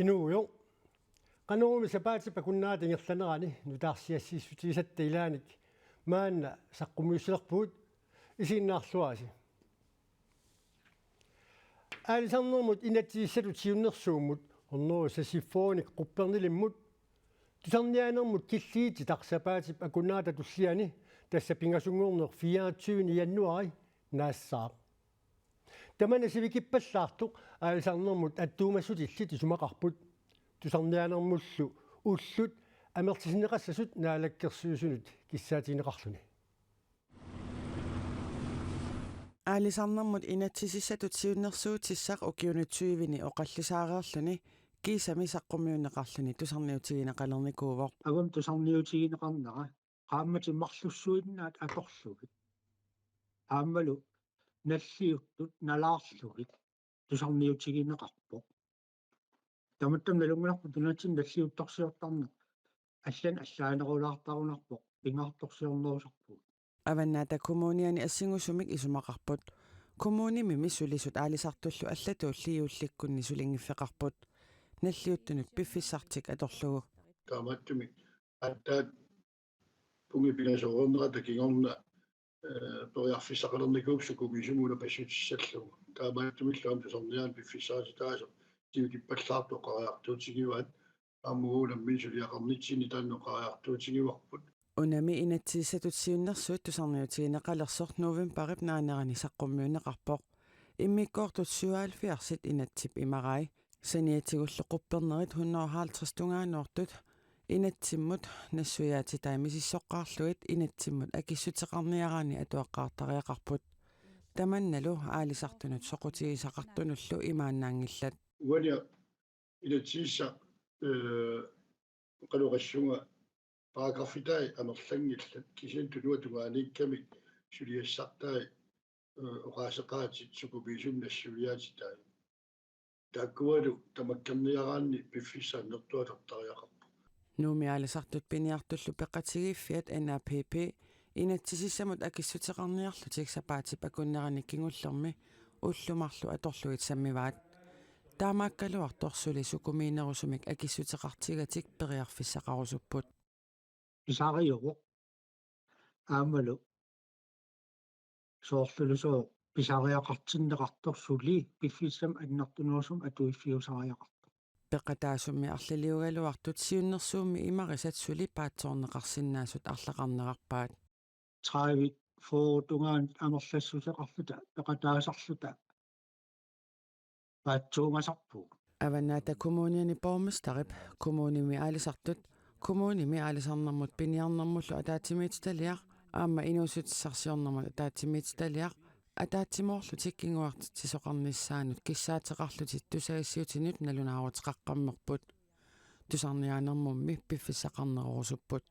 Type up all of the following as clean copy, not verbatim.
Inuujo qanuumi sapaatipa kunnaatiŋerlanerani nutaarsiassiissutigisatta ilaanik maanna saqqumuissulerpuut isiinnaarluasi aalisarnermut inatsiissatut siunnersuummut ornuu sasiffoonik quppernilimut tusarniaanermut killiiti taqsapaatip akunnaata tulliani tassa pingasunguurneq 24 januari naassaaq tamana sivikippallartuq aalisarnermut attuumassutiillit sumaqarput tusarniaanermullu ullut amertisineqassasut naalakkersuusunut kissaatineqarluni аалисарнэрмут инатсисиссатут сиуннэрсуутиссақ укиунутсуивини оқаллисаареерлүни кисами саққумиунеқарлүни тусарниутигинеқалерникуувоқ агун тусарниутигинеқарнера qaamмати марлуссуиннаат аторлугит ааммалу наллиуттут налаарлугит тусарниутигинеқарпоқ таматтам налунгунарпу тунатсин наллиутторсиортарне аллан аллаанерулаартарунарпоқ пингаартторсиорнерусарпуг аваннаата коммуниани ассигусумик исумақарпут коммуними миссулисут аалисартуллу аллатууллиулликкунни сулингиффеқарпут наллиуттунут пиффиссартик аторлугу тааматтуми аттаат пунгипинасоорнерата кигорна ториарфиссақалерникуупсукумисумуна пассутиссаллугу таамааттумиллуам тусорниаан пиффиссааси таасо тивикиппаллаарту қариартуутигиваат аммууламми сулиақарнитсини таанноқариартуутигиварпут унами инатсиссатут сиуннэрсуут тусарниутигинеқалерсор новембарip наанерани саққуммиунеқарпоқ иммиккоортут суаалфиарсит инатсип имарай саниатигуллеқуппернерит 150 тунгаануортут инатсиммут нассуяати таимисиссоққаарлуит инатсиммут акиссутеқарниараани атуаққаартариақарпут таманналу аалисартунут соқутигисақартунуллу имааннаангиллат уаня инатсисса қалуқассунга параграфитай амерлангиллат кисиантунуа тугааникками сулиассартай оqaасеqaатит сукубисумнассулиаатитай таккуалу тамаккерниараанни пиффиссааннертуатартариақарпу нуумиаалисартут пиниартуллу пеқатигииффиат NAPP инатсисиссамут акиссутеқарниарлутик сапаатип акуннерани кингуллерми уллумарлу аторлуит саммиваат таамааккалуарторсули сукумиинерусумик акиссутеқартигатик периарфиссақарусуппут писаариово аамалу соорлулусоо писаариақартиннеқарторсули пиффиссам аннартунуусум атуиффиусариақарто пеқатаасумми арлалиугалуартут сиуннэрсуумми имарисатсули паатсоорнеқарсинаасут арлақарнерарпаат трави фотунгаан амерлассусеқарлута пеқатаасарлута паатсуумасарпу аваннаата коммуниани пормистарип коммуними аалисартут коммуними аалисарнэрмут пиниарнэрмуллу атаатимиититалиар аама инуусутиссарсиорнэрмут атаатимиититалиар атаатимоорлу тиккингуартит тисоқарниссаанут киссаатеқарлутит тусаассиутинут налунаарутеқаққаммерпут тусарниаанермумми пиффиссақарнерорусуппут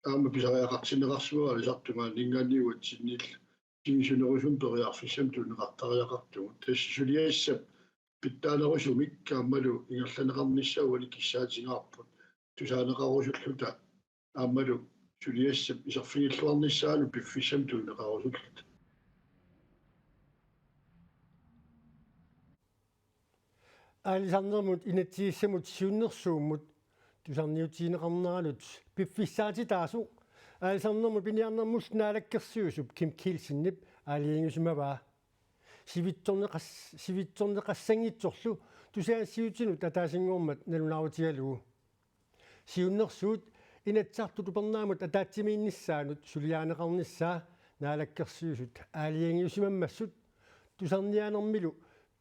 аама писариақартинеқарсуа алисартунгаа нинганиуат синнил тимисунерусум периарфиссам тунеқартариақартугу тассулиассап питтаанерусумик кааммалу ингерланеқарниссауали киссаатингаарпут тусаанеқарусуллута ааммалу сулиассап исерфигиллуарниссаану пиффиссам тунеқарусуллут аалисарнермут инатсииссамут сиуннэрсууммут тусарниутиинеқарнералут пиффиссаати таасу аалисарнерму пиниарнермус наалаккерсиусуп ким килсиннип аалиингусумаваа сивитсорнеқассангитсорлу тусаассиутинут атаасингуурмат налунаарутигалугу сиуннэрсуут инатсарту тупернаамут атаатсимиинниссаанут сулиаанеқарниссаа наалаккерсиусут аалиангиусимаммассут тусарниаанермилу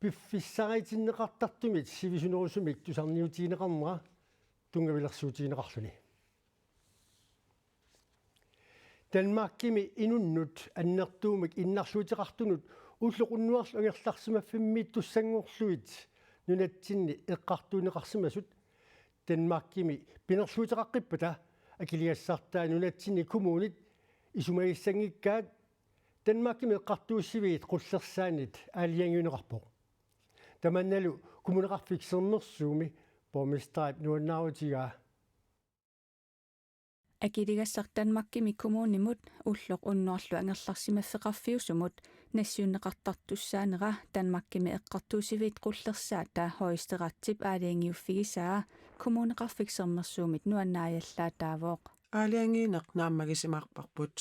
пиффиссаритиннеқартартумит сивисунерусумик тусарниутиинеқарнера тунгавилерсуутиинеқарлуни Danmarkими инуннут аннертуумик иннарлуутеқартунут уллоқуннуарлу ангерларсимаффиммиит туссангуурлуит нунатсинни эққартуунеқарсимасут Danmarkими пинерлуутеқаққиппата акилиассартаа нунатсинни коммунит исумагиссангиккаат Danmarkими эққартууссивиит қуллерсаанит аалиангиунеқарпоқ таманналу коммунеқарфиксернерсууми помистраип нуаннаарутигаа акилигассар Данмаркими коммунимут уллоқ уннуарлу ангерларсимаффеқарфиусумут нассиуннеқартартуссаанера Данмаркими эққартуусивит қуллерсаа таа хоистератсип аалиангиуффигисаа коммунеқарфиксермерсуумит нуаннааяллаа таавооқ аалиангиинеқ нааммагисимаарпарпут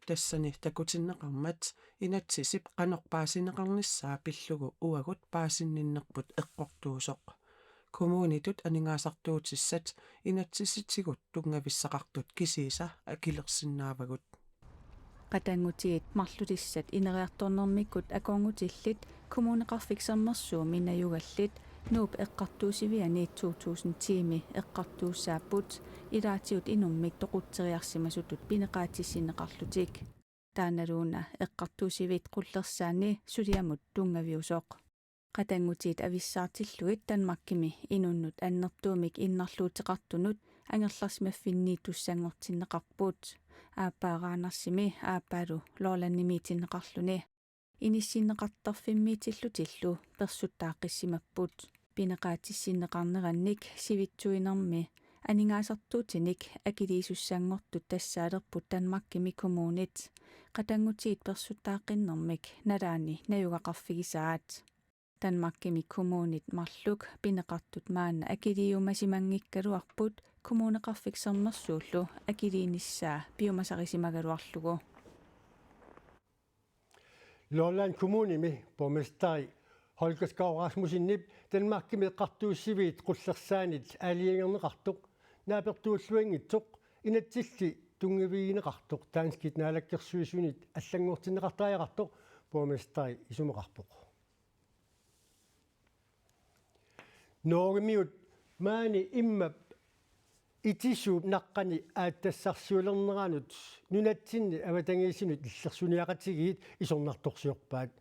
тассани такутиннеқармат инатсисип қанорпаасинеқарниссаа пиллугу уагут паасинниннерпут эққортуусоқ коммунитут анингаасартуутиссат инатсиситсигут тунгависсақартут кисииса акилерсиннаавагут qatangutiit marlutissat ineriartornermikkut akongutилlit kommuneqarfiksermersuumi najugallit nuup eqqartuusiviani 2000 tiimi eqqartuussaaput ilaatiut inummik toqutteriarsimasutut pineqaatissinneqarlutik taanaluuna eqqartuusivit qullersaani suliamut tungaviusoq qatangutiit avissaartilluit Danmarkimi inunnut annertuumik innarluuteqartunut angerlarsmaffinniitussangortinneqarput ааппаараанарсими ааппаалу лооlanнимиитиннеқарлуни инисsinneqartarfimmiitillutillu персуттааққиссимаппут пинеқаатиссиннеқарнеранник сивитсуинерми анингаасартуутиник акилиисуссаангортут тассаалерпут Данмаркими коммунит qatangutiit персуттааққиннэрмик налаани наюгақарфигисаат Данмаркими коммунит марлук пинеқартут маана акилиумасимангиккалуарпут kommuneqarfiksermersuullu akiliinissaa piumasarisimaгаluarlugu Lolland kommunimi borgmesteri Holger Skov Rasmussen Danmarkimi eqqartuussiviit qullersaanit aaliangerneqartuq naapertuulluangitsoq inatsilli tungaviineqartuq taanskit naalakkersuisunit аллангууртиннеқартариақарtuq borgmesteri isumeqarpoq Norgemiut maani imma itisuup naqqani aattassarsuulerneranut nunatsinni avatangiisinut illerсуниақатигиит исорнарторсиорпаат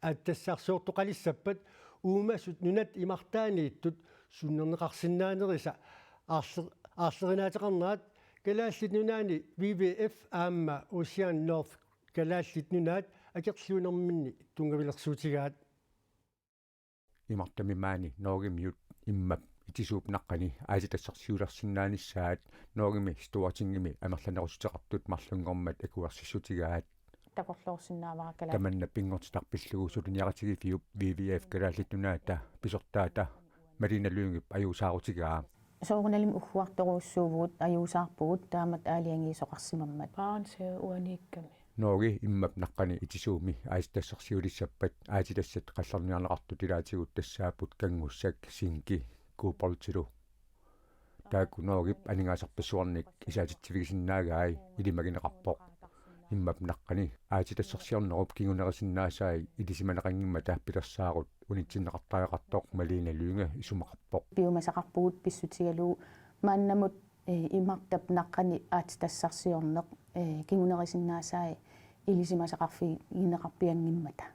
ааttassarsuortoqalissappat uumassut nunat imartaaniittut sunnerneqarsinnaaneriса aarslerinaatеқарнерат kalaallit nunaani WWF aamma Ocean North kalaallit nunaat акерлуунерминни тунгаvillersuutiгаат имартамимаани Norgemiut иммап itisuup naqqani aasitassarsiulersinnaanissaat Norgemi stuartingimi амерланерусутеқартут марлунгормат акуарсиссутигаат такорлуорсиннаавара таманна пингортитарпиллугу сулуниаратигифиуп WWF калааллитунаата писортаата малиналунгип аюусаарутигаа соорналим уггуарторуussуувгут аюусаарпугут таамат аалиангиисоқарсимаммат паансе уаниикками Norge иммап наqqani itisuumi ааситассарсиулиссаппат аатилассат қалларниарнеқарту тилаатигут тассаапут кангуссак синки куупортилу таакку Norgip анингаасарпассуарник исаатитсивигисиннаагаай илимагинеқарпоқ иммап наqqani аатилассарсиорнеруп кигунерисиннаасаи илисиманеқангимма тааппилерсаарут унитсиннеқартариақартоқ малиналуинга исумақарпоқ биумасақарпугут писсутигалуу мааннамут имартап наqqani аатитассарсиорнеқ кигунерисиннаасаи илисимасақарфи гинеқарпиангиммата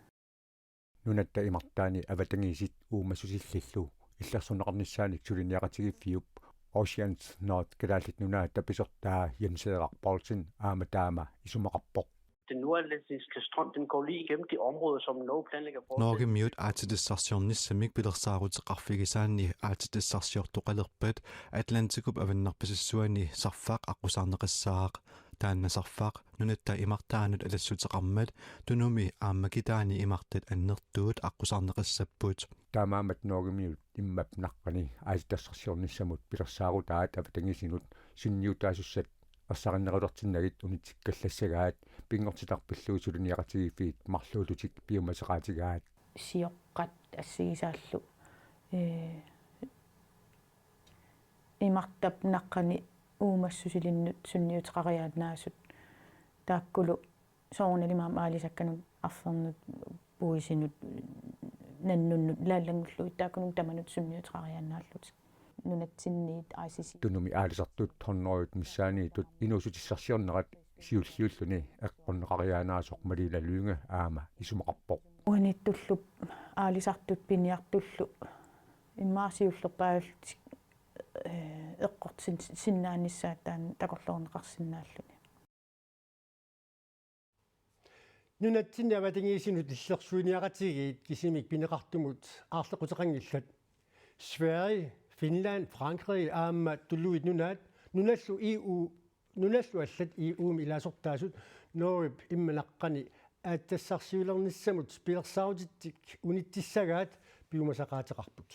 нунатта имартаани аватангисит уумассусиллиллу иллерсунеқарниссааник сулиниақатигиффиуп Oceans North калааллит нунаа таписортаа hjemseeqarportin ааматаама исумақарпоқ Den nordatlantiske strøm, den går lige igennem de områder, som Norge planlægger for. Norgemiut aatitissarsiornissamik pilersaarutiqarfigisaanni aatitissarsiortoqalerpat Atlantikub avannarpasissuani sarfaaq aqusaarneqissaaq тааннасарфаақ нунатта имартаанут алассутеқармат тунуми ааммакитаани имартат аннертуут аққусаарнеқиссаппут таамаамат Norgemiut иммап наqqani ааситассарсиорниссамут пилерсаарутаат аватангисинут сунниутаасуссат ассариннерулертиннагит унитсиккаллассагаат пингортитарпиллуу сулуниақатигиффиит марлуулутик пиумасеқаатигаат сиоққат ассигисааллу имартап наqqani уумассусилиннут сунниутеқариаатнаасут тааккулу соорналимаам аалисакканут арфернут пуисинут наннуннут лааллангуллуит тааккунун таманут сунниутеқариааннааллут нунатсинниит ICC тунуми аалисартут торнеруут миссааниитут инуусутиссарсиорнерат сиуллиуллуни эққоннеқариаанаасоқ малилалуинга аама исумақарпоқ уаниттуллуп аалисартут пиниартуллу иммаасиуллерпааллутик эққортсин синнааниссаатаан такорлуорнеқарсинааллуни нунатсинни аватангиисинут иллерсуиниақатигиит кисимик пинеқартумут аарлеқутеқангиллат Sverige Finland Frankrig аама туллуит нунаат нуналлу EU нуналлу аллат и ууми илаасортаасут ноорip имманаққани ааттассарсиулернissamут пилерсаутиттик униттиссагаат пиумасақаатеқарпут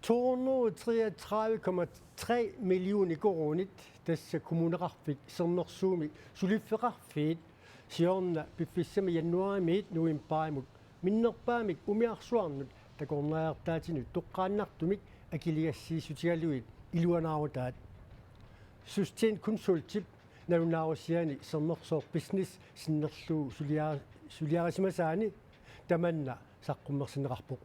233,3 millioner koronit tässä kommuneqarfik sernersuumi sulifeqarfiit siorna piffissami januarimiit nuimpaimut minnerpaamik umiarsuarnut takornaajartaatinut toqqaannartumik akiligassiisutigaluit iluanaarutaat sustain consultip navunaarusiani sernersoor business sinnerluu suliarasimasaani tamanna saqqummersineqarpoq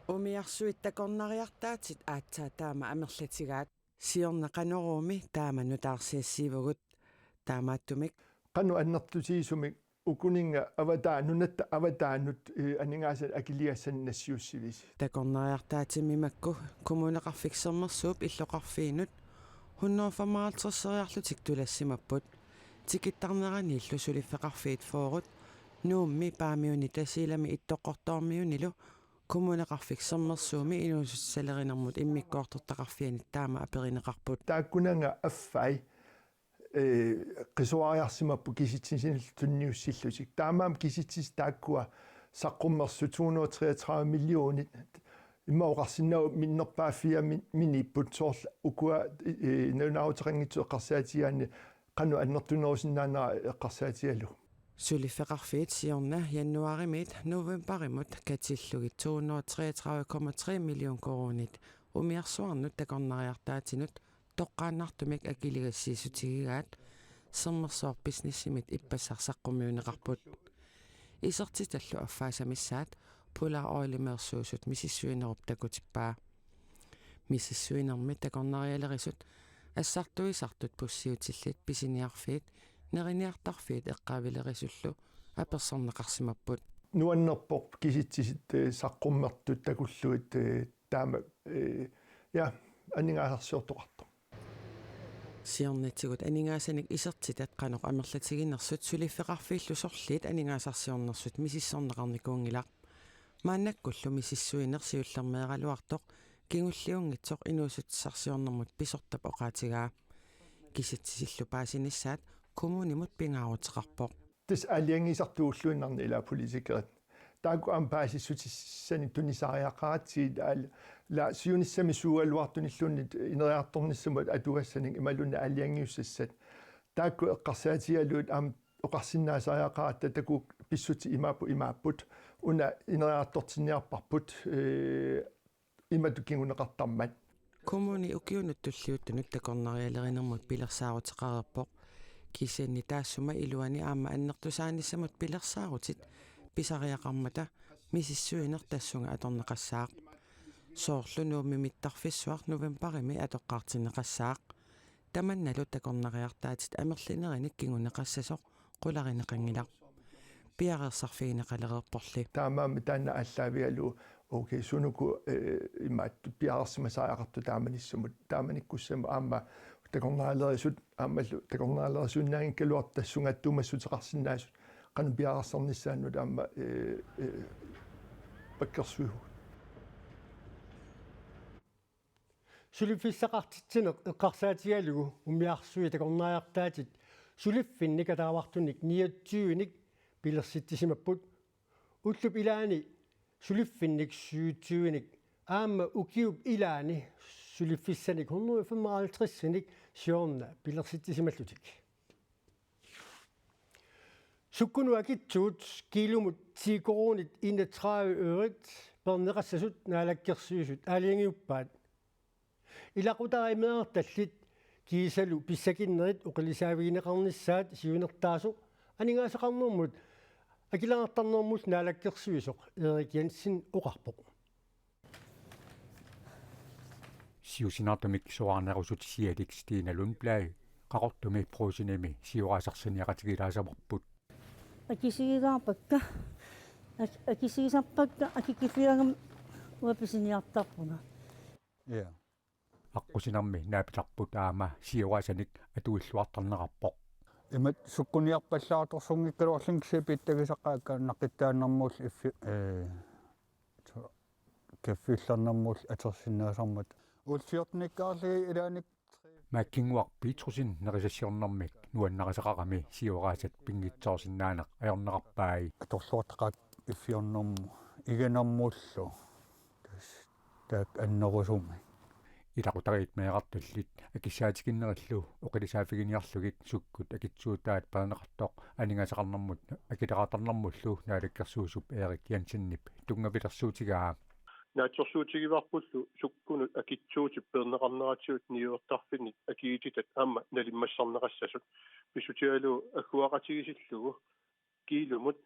Umiarsuit takornariartaatit aatsaa taama amerlatigaat siornaqanoruumi taama nutaarsiassiivugut taamaattumik qanu annertusiisumik ukuninga avataannunatta avataannut aningaasa akiliassannassiussivis takornariartaatimimakku kommuneqarfiksermersuup illoqarfiinut 155 tulassimapput tikittarnerani illusuliffeqarfiit foorut nuummi paamiuni tasiilami ittoqqortoormiunilu kommuneqarfiksermersuumi inuusussalerinermut immikkoortortaqarfiani taama aperineqarput taakkunanga affai qisuariarsimappu kisitsinsinil tunniussillusik taamaam kisitsis taakkua saqqummersu 233 millionit imauqarsinnau minnerpaaffia minipput soorla ukua naunaaruteqangitsu eqqarsaatigaanni qanu annertunerusinnaanera eqqarsaatigalu Sulifeqarfiit siorna januarimit novembarimut katillugit 233,3 million koronit umiarsuarnut takornariartaatinut toqqaannartumik akiligassiisutigigaat sermersoor businessimit ippassarsaqqummiuneqarput isertitallu affaasamissaat pular oilimersuusut misissuinerup takutippaa misissuinermit takornarialerisut assartuisartut pussiutillit pisiniarfiit neriniartarfiit eqqaavilerissullu apersorneqarsimapput nuannerpoq kisitsisit saqqummertut takulluit taama ja aningaasarsiortoqartu siornatigut aningaassanik isertitat qanoq amerlatiginersut suliffeqarfiillusorliit aningaasarsiornersut misissorneqarnikuungilaq maannakkullu misissuinersiullermeeraluartoq kingulliungitsoq inuusutissarsiornermut pisortap oqaatigaa kisitsisillu paasinissaat kommunimut pingaaruteqarpoq tis aliangisartuulluinnarni ila politikerit taaku am paasissutissani tunisariaqaatiit la siunissami suualuartunillunnit ineriartornissamut atugassanik imalunna aliangiussassat taakku eqqarsaatigaluut am oqarsinnaasariaqaatta taku pissuti imaapput una ineriartortinniarparput imatukinguneqartarmat kommuni ukiunut tulliuttunut takornarialerinermut pilersaaruteqarerpoq kisanni taassuma iluani aama annertusaanissamut pilersaarutit pisariaqarmata misissuinertassunga atorneqassaaq soorlunuummi mittarfissuaq novembarimi atoqqaartineqassaaq tamannalu takornariartaatit amerlinerinik kinguneqassasoq qularineqangilaq piareersarfiineqalererporli taamaammi taanna allaavialu okay sunuku imaattu piareersimasaaqartu taamanissumut taamanikkussamu aamma takornaalerisut aammallu takornaalerisуннаангиккалуартассунгааттумассутеқарсинаасут qanu piarersarnissaannut aamma pakkersuihu sulifissaqartitsineq eqqarsaatigalugu umiarsui takornaajartaatit suliffinnik ataawartunik niatsuunik pilersittisimapput ullup ilaani suliffinnik süütsuunik aamma ukiup ilaani sulifissanik 155-sinik siorna pilersittisimallutik sukkunuakitsuut kiilumut tiikoronit 31 øret perneqassasut naalakkersuusut aaliangiuppaat ilaqutarimeertallit kiisalu pissakinnerit uqilisaaviineqarnissaat siunertaasu aningaasaqarnermut akilangartarnermut naalakkersuisoq Erik Jensen oqarpoq siusinartumik suarnerusut sialik Stina Lundblad qaqortumi pruusinimi siuraasarsiниaqatigilaasavарput акисигигаапакка акисигисарпакка акикифиагам уаписиниартарпуна я аққусинарми наапиларпут аама сиураасаник атуиллуартарнеқарпоқ имат суккуниарпаллаартарсунгиккалуарлингсипиттагисаққаакка наққиттааннэрмуул каффилларнэрмуул атерсиннаасармат улфиортниккаарли илааник мааккингуарпи трусин нерисассиорнэрмик нуаннарисақарами сиораасат пингитсоорсиннаанеқ аёрнеқарпааи аторлуатақат иффиорнэрму иганэрмууллу тас таак аннерусуми илақутарит меэқартуллит акиссаатикиннериллу оқилисаафигиниарлугит суккут акитсуутаат паанеқартоқ анингасақарнэрмут акилеқартарнэрмуллу наалаккерсуусуп Эрик Янсеннип тунгавилерсуутигаа наатсорсуутигиварпуллу суккунут акитсуутип пернеқарнератиут ниуертарфинит акиититат аама налиммассарнеқассасут писутиалу агуақатигисиллугу килумут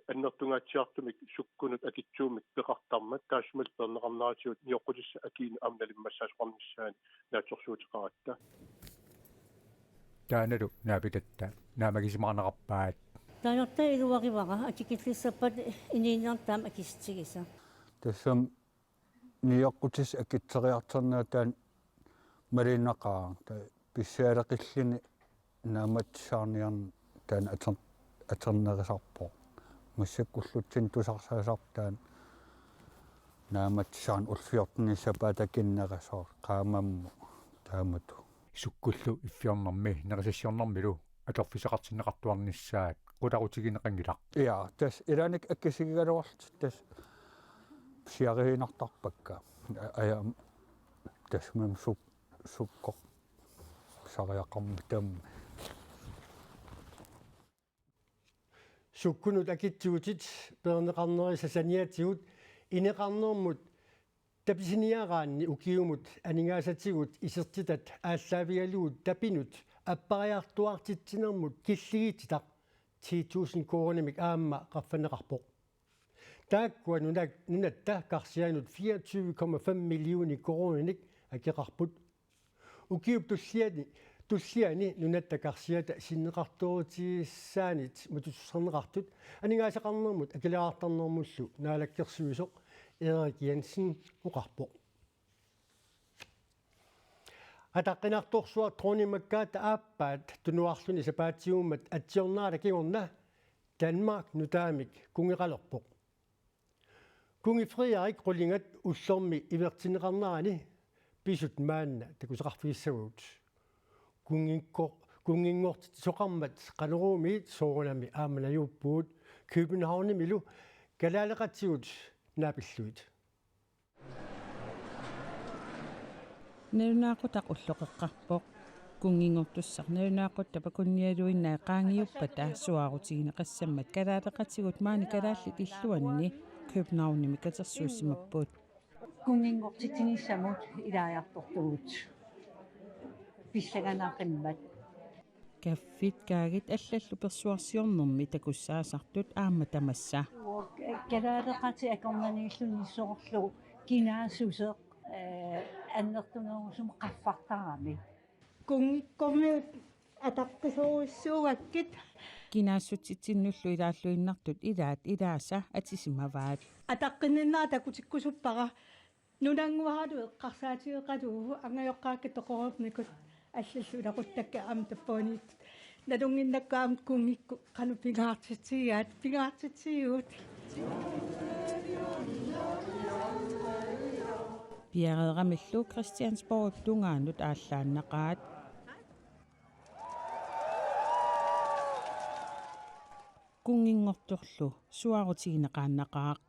аннертунгаатсиартумик суккунут акитсуумик пеқартармат таасмал пернеқарнератиут ниоққутисса акиину аама налиммассаасоқарниссаани наатсорсуутиқаратта тааналу наапитатта наамагисимаарнеқарпаат таанерта илуаривара акикиллиссаппат инииннартаам акистигиса тассам ниоққутис акитсериартернаатаан малиннақаа та писсаалеқиллини нааматсаарниарн таан атернерисарпо массаккуллутсин тусарсаасартаан нааматсаарн улфиортнissapаатакиннерасоор qaamammu таамату суккуллу иффиорнэрми нерисассиорнэрмилу аторфисеқартиннеқартуарнissaат qularutigинеқангилақ иа тас илааник аккисигигалуарлут тас сиаригинартарпакка ая тасмам сукко сариақарми тамми суккунут акитсуутит пернеқарнерисасаниатигут инеқарнермут таписиниараанни укиумут анингаасатигут исертитат ааллаавигалуут тапинут аппариартуартитсинермут киллигититақ 10,000 коронамик аама qaffанеқарпоқ тааккуа нунатта карсианут 24,5 миллиони коронаник акеқарпут укиуп туссиани нунатта карсиата синнеқарторутиссаанит мутуссернеқартут анингаасақарнермут акилеқартарнэрмуллу наалаккерсуисоқ Эрик Янсен уқарпоқ атаққинарторсуа тронимаккаата ааппаат тунуарлуни сапаатсиуммат атсиорнаала кигорна Danmark нутаамик кунгеқалерпоқ кунги Frederik рулингат уллерми ивертинеқарнарани писут маанна такусеқарфииссагуут кунгингорт соқармат қалеруумиит соорунами ааманаюуппуут Københavnimилу калаалеқатсигут наапиллуит нэрнаақутақ уллоқеққарпоқ кунгингортуссар нэрнаақуттапа кунниалуиннаа qaangiuppata суаарутигинеқассаммат калаалеқатигут маани калааллит иллуанни Københavnimi катерсуусимаппуут кунгингортитигиссамут илааяртортугут писсаганаақиммат каффит каагит аллаллу персуарсиорнэрми такуссаасартут аама тамасса калаалеқати акорнанииллунissooрлу кинаасусеқ аннертунерусум qaffартарами кунгиккорми атаққисоруссуугаккит кинаассутситсиннуллу илааллуиннартут илааса атисимаваат атаққиннаа такутиккусуппара нунангуаралу эққарсаатиеқалуу ангайоққаакка тоқорорникут аллаллу илақуттакка аам таппоонит налунгиннаккаам кунгикку қану пингаартитсиут пиареерамиллу Christiansborg тунгаанут ааллааннақаат кунгингорторлу суарутигинеқааннақаақ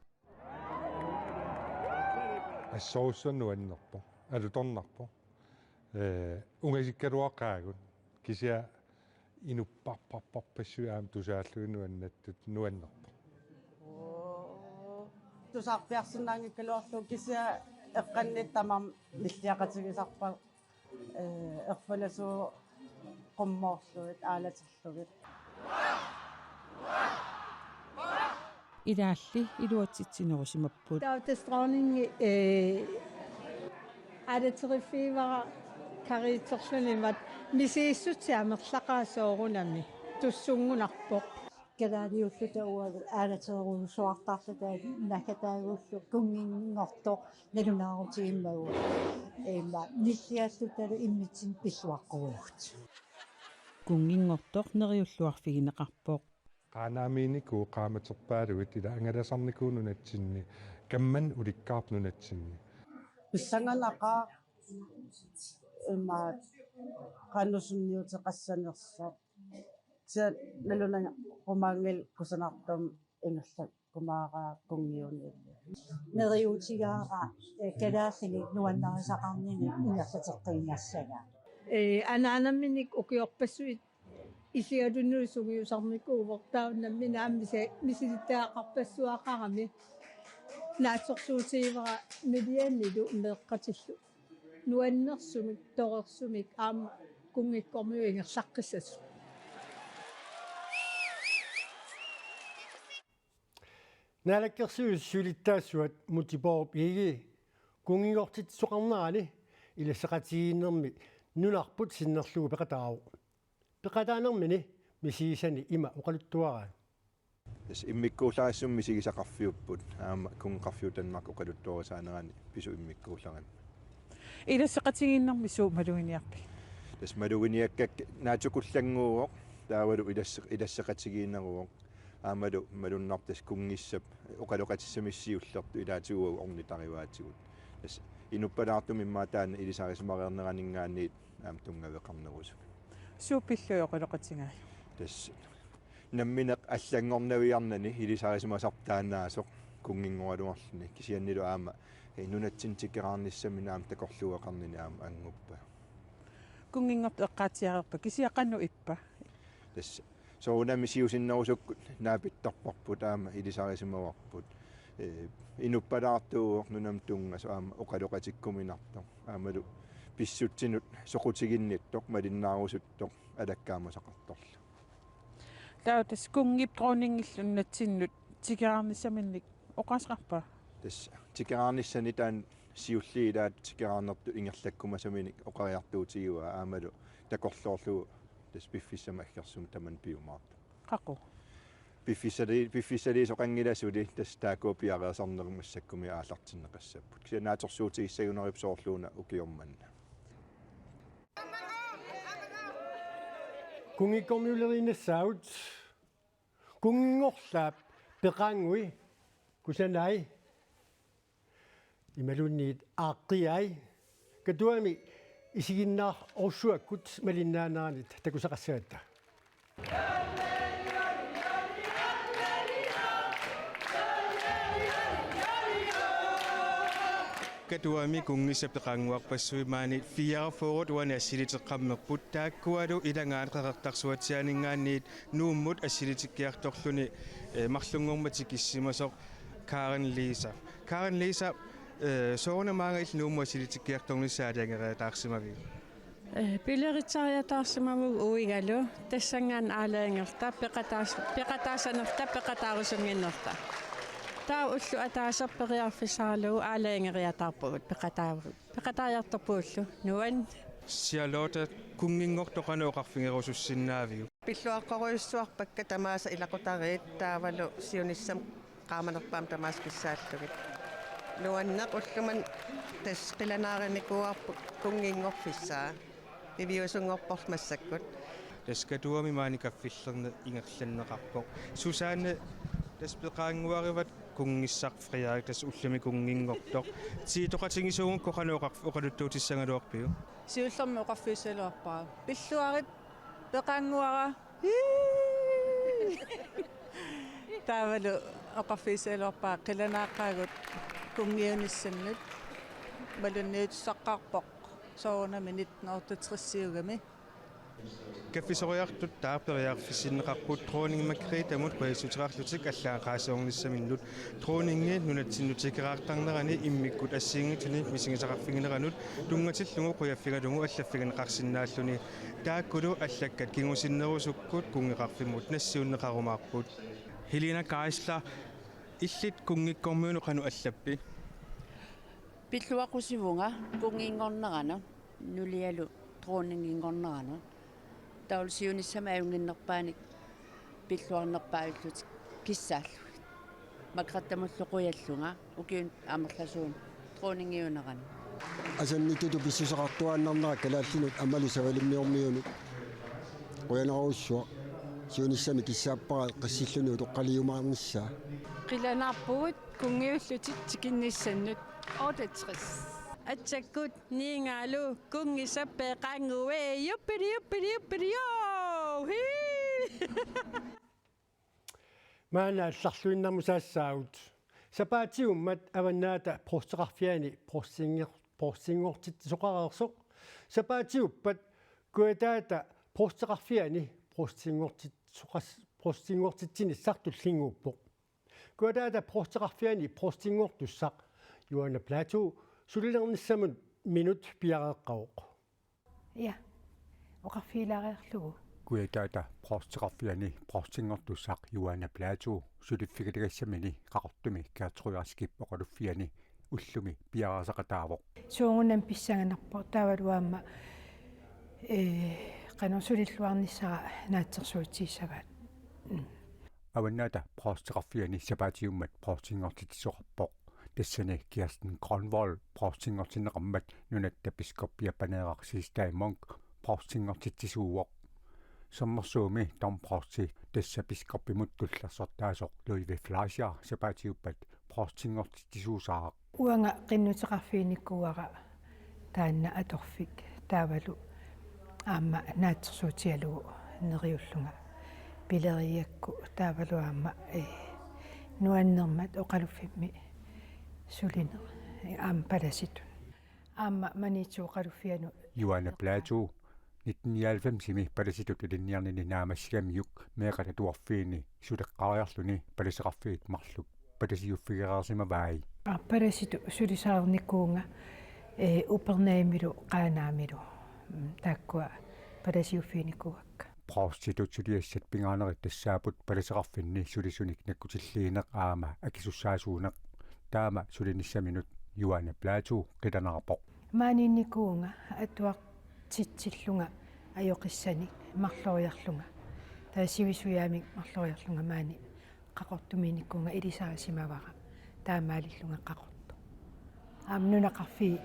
ассоуссаннуаннерпо алуторнарпо унгасиккалуақаагут кися инуппарпарпарпассуаам тусааллуинуаннаттут нуаннерпо тусаарпиарсинаангиккалуарлу кися эққанниттамам миллиақатигисарпа ерфаласуу қуммоорлуит аалатерлугит илаалли илуатситсинерусимаппут таутестраунинги адатерифивара кариитсерлунимат мисииссутсиамерлақаасоорунами туссунгунарпоқ калаалиуллута уагу аалатерерусуартарлута накатаагуллу кунгингорто налунаарутигиммагу ниллиаллуталу иммитсин писсуаққугут кунгингортор нериуллуарфигинеқарпоқ qaanaamiinikuu qaamaterpaalugut ila angalasarnikuununatsinni kamman ulikkaarnunatsinni писсанганақаа имма qannusunniuteqassanerso tia naluna qumaangil kusanartum ingerla kumaaraa kungiuni neriutigaara kalaallini nuannarisaqarnini ingerlateqqiingassaga анаанамминик укиорпассуит исигалуннуисугиусарникууворtaunnammina аммиса мисилитаақарпассуақарами наатсорсуутигивара милианнилу меэққатиллу нуаннерсумик торерсумик аама кунгиккормиу ингерлаққиссасу налаккерсуус сулиттаассуат мутипооп иги кунгигортит соқарнаани илассақатигииннерми нунарпут синнерлугу пеқатаару пеқатаанермини мисигисани има оқалуттуараа эс иммиккуулаассумми сигисақарфиуппут аама кунгеқарфиутанмак оқалутторисаанерани пису иммиккууларан илассеқатигииннэрми суу малугиниарпи тас малугиниаккак наатукуллангууоқ таавалу илассеқатигииннеруоқ аамалу малуннартас кунгиссап оқалоқатиссамиссиуллерту илаатигуу орнитариваатигут тас инуппалаартум иммаатаана илисарисмариернеранингааниит аам тунгавеқарнерусу суупиллуи оқалоқатигаа тас намминеқ аллангорнавиарнани илисарисмасартаанаасоқ кунгингуалуарлуни кисианнилу аама нунатсинтикераарниссамина аам такорлуеқарнини аама ангуппа кунгингорт эққаатиарерпа кисиақанну иппа тас соонами сиусиннерусуккут наапиттарпарпут аама илисарисмаварпут инуппалаартуу нунам тунгасо аама оқалоқатиккуминарто аамалу писсутсинут соқутигинниттоқ малиннаарусуттоқ алаккаамасақарторлу таутас кунгип тронингиллуннатсиннут тикераарниссаминник оқасқарпа тас тикераарниссани таан сиуллиилаат тикераарнерту ингерлаккумасаминик оқариартуутигуа аамалу такорлоорлугу тас пиффиссама аггерсум таман пиумаарта қақу пиффисали соқангиласули тас таакуупиареасарнермассаккуми аалартиннеқассаппут кисанааторсуутигиссагунерипсоорлууна укиорманна кунгиккормиулериннассаут кунгингорлаап пеқаангуи кусанай ималунниит ааққиай катуами исигиннаар орсуаккут малиннаанаанит такусақассаатта катуами кунгиссапеқаангуарпассуи маани фиарафорут уани ассилитеққаммерпут тааккуалу илангаанеқартарсуатсианингаанниит нууммут ассилитиккиарторлуни марлунгорматик киссимасоқ Karen Lisa соонамаага ил нуумма ассилитиккиарторнissaалиангераа таарсимави пилеритсариатаарсимаву уигалу тассангаан аалаангерта пеқатаасанерта пеқатаарусунгиннерта таа уллу атаасарпериарфисаалу аалаангериатаарпугут пеқатааярторпууллу нуан сиалота кунгингортоқанооқарфингерусуссиннаавиу пиллуаққоруйуссуарпакка тамааса илақутариит таавалу сиуниссам qaamanerpaam tamaaskissaallugit nuannaq ulluman tas qilanaarinikkuarput kunginngorfissaa iviusungorpormassakkut таскатуами maanikaffilerне ingerlanneqarpoq susaanne taspeqaanguarivat kunngissarfriaag tas ullumi kunginngortoq tiitoqatingisuungu qoqanooqarluttutissagaluarpiu siullermi oqarfiisaluarpaa pilluarit peqaanguara таавалу оқарфисаалуарпаа қиланааққаагут кунгиунissannут малунниутсаққарпоқ соонаминит нортутриссиугами каффисориартут таарпериарфиссиннеқарпут тронингмаккритамут қуяссутерарлутик аллаақаасоорниссаминнут тронинги нунатсиннутикераартарнерани иммиккут ассиингитуни мисигисақарфигинеранут тунгатиллугу қуяффигалугу аллаффигинеқарсинааллуни тааккулу аллаккат кигусиннерусуккут кунгеқарфиммут нассиуннеқарумаарпут Helena Geisler illit kungikkormiunu qanu allappi Pilluaqusivunga kungingornerana nulialu trooningingornerana taulsiunissama ayunginnerpaanik pilluarnerpaallut kissaallu makrattamulluquyallunga ukiun amerlasuun trooningiunerana asannitutu pissusaqartuaannarnera kalaallinut amalu savalimmiormiunut qoyanaruussua сиунissami киссааппара қиссиллуни тоққалиумаарнissaa қиланаарпугут кунгиуллутит тикинниссаннут 68 atsakkut niingaalu kungisappeeqaanguwe yuppiriuppiriuppiriyo hi maana allarluinnarmusaassaagut sapaatiummat avannaata porteqarfiani portingortit soqarersoq sapaatiuppat kuataata porteqarfiani portingortitsini sartullinguuppoq kuataata porteqarfiani portingortussaq yuana plaatu sulilernissamut minut piareqqaoq ja oqarfiilaareerlugu kuataata porteqarfiani portingortussaq yuana plaatu suliffikatigassamini qaqortumi kaatruiarskip oqaluffiani ullumi piaraasaqataavoq suungunam pissanganarpo taavaluaamma qanorsulilluarnissara naatsersuutiissavaat avannaata porteqarfiani sapaatiummat portingortitsoqarpoq тассани Kirsten Gronvold portingortinneqammat nunatta piskoppia paneerarsiistaimonk portingortitsisuuvoq sommersuumi tomporti tassa piskoppimut tullersortaasoq Louis Fleischer sapaatiuppat portingortitsisuusaaq uanga qinnuteqarfiinikkuara taanna atorfik taavalu aamma naatsersuutialugu neriullunga pileriakku taavaluaamma nuannermat oqaluffimmi suliner aam palasitun aamma maniitsuuqaluffianu Joanna Plato 1990 palasitut ilinniarnini naamassiamiuk meeqata tuarfiini suleqqariarluni palaseqarfiit marluk palasiuffigeraarsimavaai palasitu sulisaarnikuunga upernaamilu qaanaamilu taakkua palasiuffiinikuakka prostitut suliassat pingaanerit tassaaput palaseqarfinni sulisunik nakkutilliineq aama akisussaaisuuneq taama sulinissaminut Joanna Plato qitanarpoq maaninikuunga atuaqtitsillunga ajoqissani marloriarlunga taasivisuyaamik marloriarlunga maani qaqortuminikkuunga ilisaarisimavara taamaalillunga qaqortu aamnunaqarfi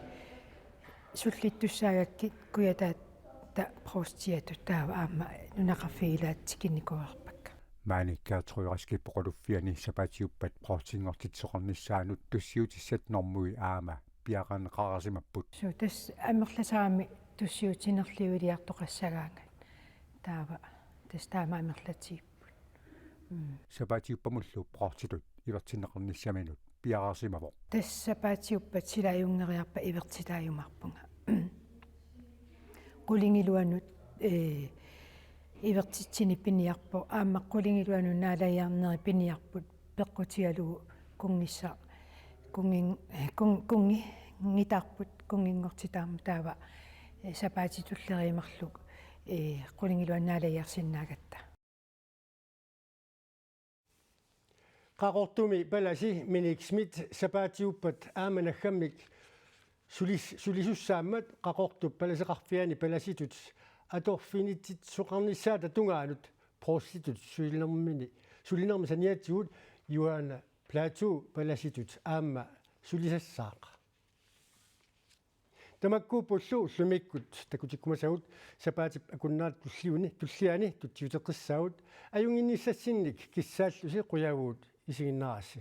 sullittussaagakkit kuyataat ta prostiatu taava aamma nunaqarfi ilaatsikkinnikuarpakka maanikkaatruiraskip oqaluffiani sapaatiuppat portingortitsoqarnissaanut tussiutissat normui aama piaqaneqarasimapput so tas amerlasaami tussiutinerliuiliartoqassagaangat taava tas taama amerlatiipput sapaatiuppamullu prostitut ivertinneqarnissaminut piaqarsimavoq tas sapaatiuppat silaajungeriarpa ivertitaajumarpunga qulingiluanut ivertitsini piniarpo aamma qulingiluanu naalajarneri piniarput peqqutialugu kungissa kungi ngitarput kungingortitaarmu taava sapaatitulleriimarluk qulingiluannaalajarsinnaagatta qaqortumi palasi miniksmit sapaatiuppat aamanaggammik sulisussaammat qaqortup palaseqarfiani palasitut atorfinitit soqarnissaata tungaanut prostitut sulinermi saniatsigut Joanna Plato palasitut aamma sulisassaaq tamakkuupullu ullumikkut takutikkumasagut sapaatip akunnaat tulliani tutsiuteqissaagut ajunginnissassinnik kissaallusi quyaguut isiginnaarassi